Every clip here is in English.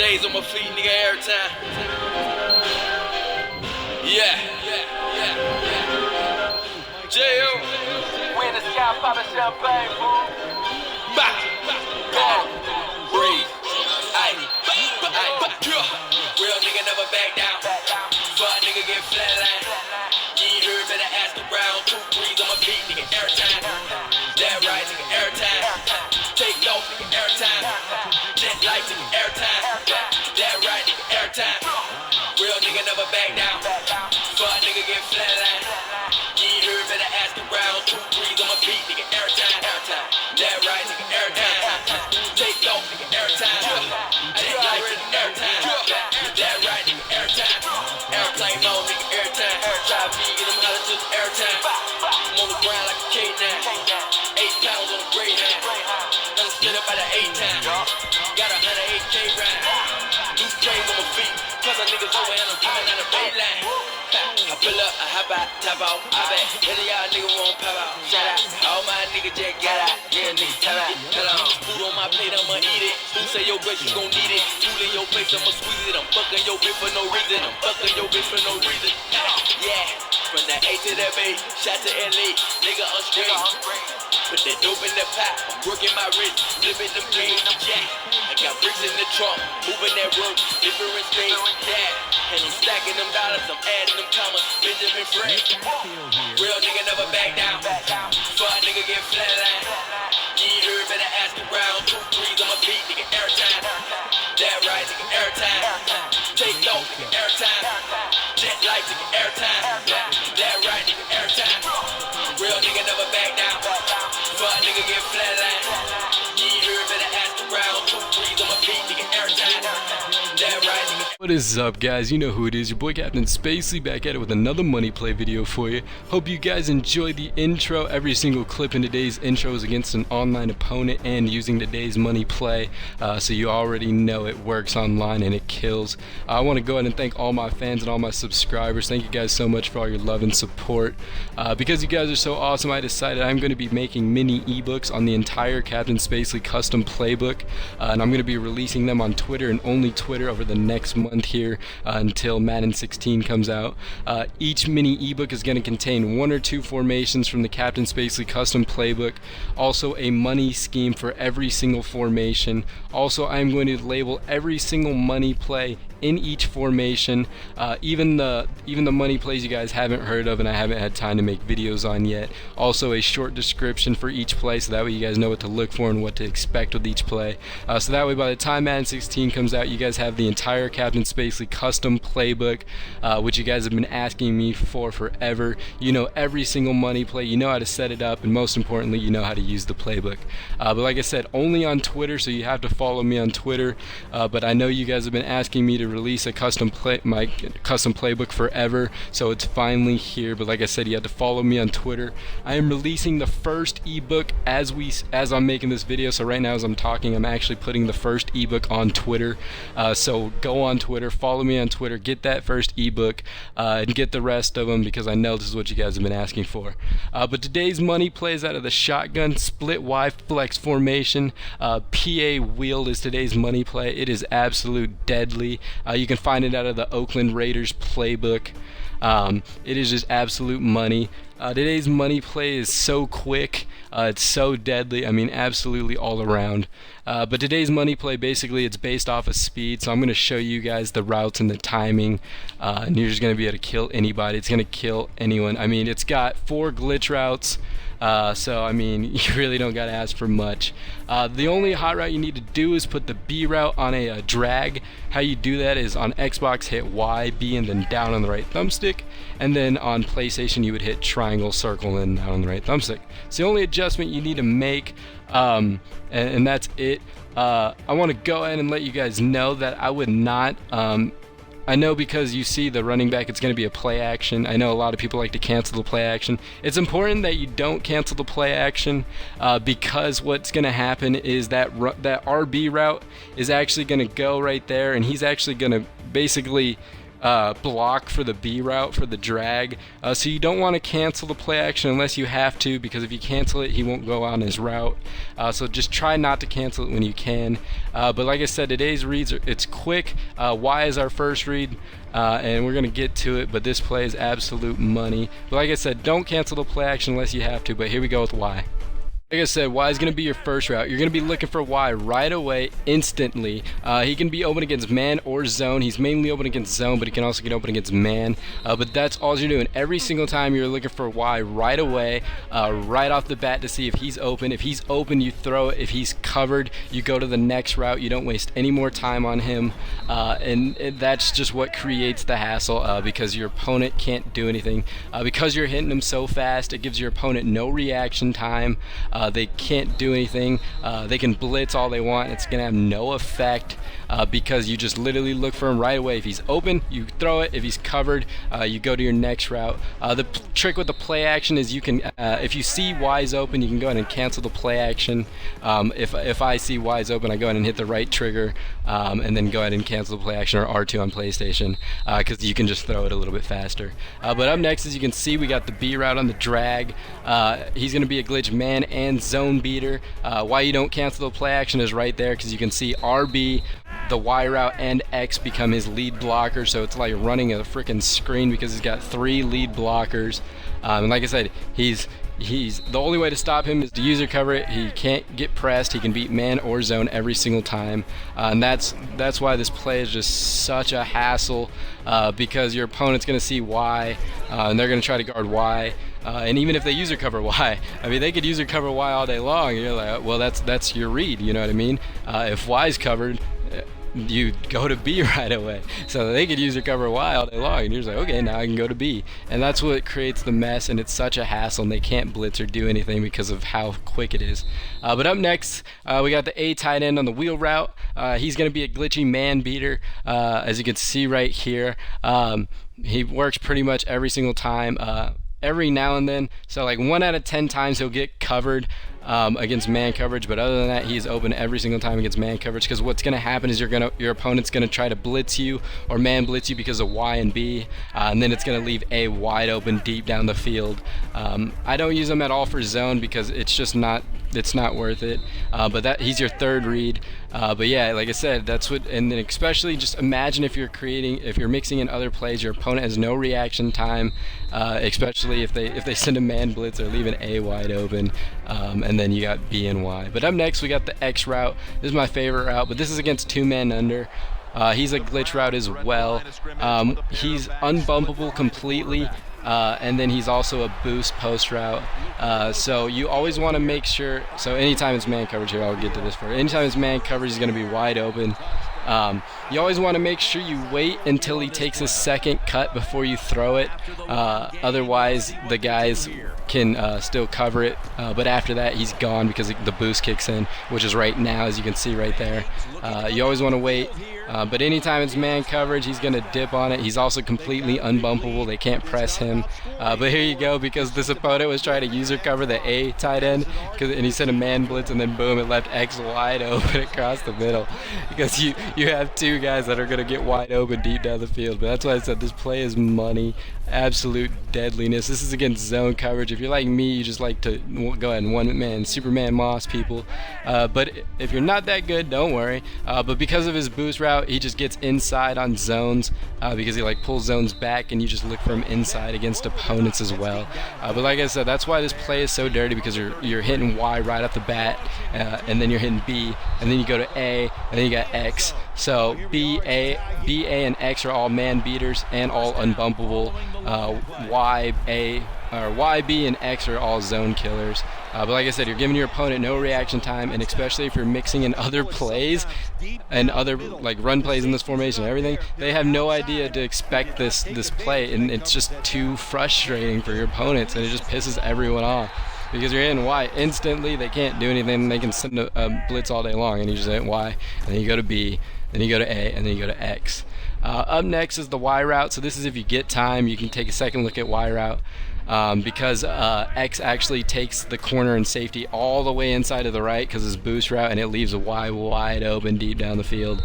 days on my feet, nigga, every time. Yeah. J.O. We in the sky popping champagne, fool. Back. Breathe. Real nigga never back down. Fuck nigga get flatline. You ain't heard, better ask around. 2 3s on my feet, nigga, every time. That right, nigga, every time. Take off, nigga, every time. Jet life, nigga, every time. That right, nigga, every time. Real nigga never back down. Fuck nigga get flatline. You ain't heard, better ask around. 2 3s on my feet, nigga, every time. That right, nigga, every time. Take off, nigga, every time. Jet life, nigga, every time. That right, nigga, every time. Airplane mode, nigga, every time. Try me, get them hollers just every time. I'm on the ground like a K9. 8 pounds on the Greyhound. Done split up by the 8 times. Got 108K ride. New sprays on my feet. Cause the niggas over and I'm coming out the baseline. I pull up, I hop out, top out, I bet. Any y'all nigga won't pop out. Shout out, all my niggas just got out. Yeah, nigga, tap out. Hello, food on my plate, I'ma eat it. Who say your bitch, you gon' need it. Food in your face, I'ma squeeze it. I'm fucking your bitch for no reason. I'm fucking your bitch for no reason. Yeah, from the A to the B, shot to LA, nigga, I'm straight. Put that dope in the pot, I'm working my wrist, flipping them games, yeah. I got bricks in the trunk, moving that work, different space, yeah. And I'm stacking them dollars, I'm adding them commas, Benjamin Frank. Real nigga never back down, fuck nigga get flatline. You ain't heard, better ask around, 2 3s on my feet, nigga, every time. That right, nigga, every time. Take off, nigga, every time. Jet life, nigga, every time. That right, nigga, every time. Real nigga never back down. Fuck nigga get flatline. You ain't heard, better ask around. 2 3s on my feet, nigga, every time. That right, nigga. What is up, guys? You know who it is, your boy Captain Spacely, back at it with another money play video for you. Hope you guys enjoy the intro. Every single clip in today's intro is against an online opponent and using today's money play, so you already know it works online and it kills. I want to go ahead and thank all my fans and all my subscribers. Thank you guys so much for all your love and support. Because you guys are so awesome, I decided I'm going to be making mini ebooks on the entire Captain Spacely custom playbook, and I'm going to be releasing them on Twitter and only Twitter over the next month here until Madden 16 comes out. Each mini ebook is going to contain 1 or 2 formations from the Captain Spacely custom playbook, also a money scheme for every single formation. Also, I'm going to label every single money play in each formation, even the money plays you guys haven't heard of and I haven't had time to make videos on yet. Also a short description for each play, so that way you guys know what to look for and what to expect with each play. So that way by the time Madden 16 comes out, you guys have the entire Captain Spacely custom playbook, which you guys have been asking me for forever. You know every single money play, you know how to set it up, and most importantly, you know how to use the playbook. But like I said, only on Twitter, so you have to follow me on Twitter. But I know you guys have been asking me to release a custom playbook forever, so it's finally here. But like I said, you have to follow me on Twitter. I am releasing the first ebook as I'm making this video. So right now as I'm talking, I'm actually putting the first ebook on Twitter. So go on Twitter, follow me on Twitter, get that first ebook, and get the rest of them, because I know this is what you guys have been asking for. But today's money plays out of the shotgun split Y flex formation. PA wheel is today's money play. It is absolute deadly. You can find it out of the Oakland Raiders playbook. It is just absolute money. Today's money play is so quick, it's so deadly, I mean absolutely all around. But today's money play, basically it's based off of speed, so I'm going to show you guys the routes and the timing, and you're just going to be able to kill anybody. It's going to kill anyone. I mean, it's got 4 glitch routes, so I mean you really don't gotta ask for much. The only hot route you need to do is put the B route on a drag. How you do that is on Xbox hit Y, B, and then down on the right thumbstick, and then on PlayStation you would hit triangle, circle, and down on the right thumbstick. It's the only adjustment you need to make, and that's it. I want to go ahead and let you guys know that I would not I know, because you see the running back, it's going to be a play action. I know a lot of people like to cancel the play action. It's important that you don't cancel the play action, because what's going to happen is that RB route is actually going to go right there, and he's actually going to basically block for the B route for the drag. So you don't want to cancel the play action unless you have to, because if you cancel it, he won't go on his route. So just try not to cancel it when you can. But like I said, today's reads it's quick. Y is our first read, and we're gonna get to it. But this play is absolute money. But like I said, don't cancel the play action unless you have to. But here we go with Y. Like I said, Y is going to be your first route. You're going to be looking for Y right away, instantly. He can be open against man or zone. He's mainly open against zone, but he can also get open against man. But that's all you're doing. Every single time you're looking for Y right away, right off the bat to see if he's open. If he's open, you throw it. If he's covered, you go to the next route. You don't waste any more time on him. And that's just what creates the hassle, because your opponent can't do anything. Because you're hitting him so fast, it gives your opponent no reaction time. They can't do anything. They can blitz all they want. It's going to have no effect, because you just literally look for him right away. If he's open, you throw it. If he's covered, you go to your next route. The trick with the play action is you can, if you see Y's open, you can go ahead and cancel the play action. If I see Y's open, I go ahead and hit the right trigger, and then go ahead and cancel the play action, or R2 on PlayStation, because you can just throw it a little bit faster. But up next, as you can see, we got the B route on the drag. He's going to be a glitch man and zone beater. Why you don't cancel the play action is right there, because you can see RB, the Y route, and X become his lead blocker. So it's like running a freaking screen, because he's got 3 lead blockers. And like I said, he's the only way to stop him is to user cover it. He can't get pressed. He can beat man or zone every single time, and that's why this play is just such a hassle, because your opponent's going to see Y, and they're going to try to guard Y. And even if they user cover Y, I mean, they could user cover Y all day long. And you're like, well, that's your read. You know what I mean? If Y's covered, you go to B right away. So they could user cover Y all day long, and you're just like, okay, now I can go to B. And that's what creates the mess, and it's such a hassle, and they can't blitz or do anything because of how quick it is. But up next, we got the A tight end on the wheel route. He's going to be a glitchy man beater, as you can see right here. He works pretty much every single time. Every now and then, so like 1 out of 10 times he'll get covered against man coverage, but other than that, he's open every single time against man coverage, because what's going to happen is your opponent's going to try to blitz you or man blitz you because of Y and B, and then it's going to leave A wide open deep down the field. I don't use him at all for zone, because it's not worth it, but he's your third read. But yeah, like I said, that's what, and then especially just imagine if you're mixing in other plays, your opponent has no reaction time, especially if they send a man blitz or leave an A wide open, and then you got B and Y. But up next, we got the X route. This is my favorite route, but this is against 2 men under. He's a glitch route as well. He's unbumpable completely. And then he's also a boost post route. So you always want to make sure, so anytime it's man coverage here, I'll get to this first. Anytime it's man coverage, he's going to be wide open. You always want to make sure you wait until he takes a second cut before you throw it. Otherwise, the guys can still cover it, but after that he's gone, because the boost kicks in, which is right now, as you can see right there. You always want to wait, but anytime it's man coverage, he's going to dip on it. He's also completely unbumpable. They can't press him. But here you go, because this opponent was trying to user cover the A tight end, and he sent a man blitz, and then boom, it left X wide open across the middle, because you have 2 guys that are going to get wide open deep down the field. But that's why I said this play is money. Absolute deadliness. This is against zone coverage. If you're like me, you just like to go ahead and one-man Superman Moss people. But if you're not that good, don't worry. But because of his boost route, he just gets inside on zones, because he like pulls zones back, and you just look for him inside against opponents as well. But like I said, that's why this play is so dirty, because you're hitting Y right off the bat, and then you're hitting B, and then you go to A, and then you got X. So B, A, and X are all man beaters and all unbumpable. Y, B, and X are all zone killers. But like I said, you're giving your opponent no reaction time, and especially if you're mixing in other plays and other like run plays in this formation and everything, they have no idea to expect this play, and it's just too frustrating for your opponents, and it just pisses everyone off. Because you're hitting Y instantly, they can't do anything. They can send a blitz all day long, and you just hit Y, and then you go to B, then you go to A, and then you go to X. Up next is the Y route. So this is if you get time, you can take a second look at Y route. because X actually takes the corner and safety all the way inside of the right because his boost route, and it leaves a wide open deep down the field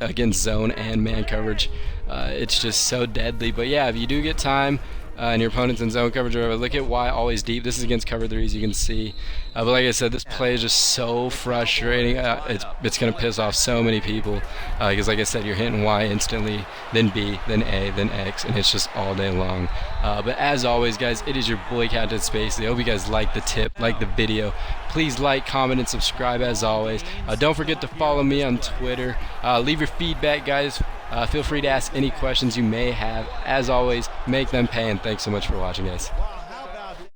against zone and man coverage. It's just so deadly. But yeah, if you do get time and your opponent's in zone coverage, or look at Y always deep. This is against cover 3s, you can see. But like I said, this play is just so frustrating. It's going to piss off so many people because, like I said, you're hitting Y instantly, then B, then A, then X, and it's just all day long. But as always, guys, it is your boy Captain Spacely. I hope you guys like the tip, like the video. Please like, comment, and subscribe as always. Don't forget to follow me on Twitter. Leave your feedback, guys. Feel free to ask any questions you may have. As always, make them pay, and thanks so much for watching, guys.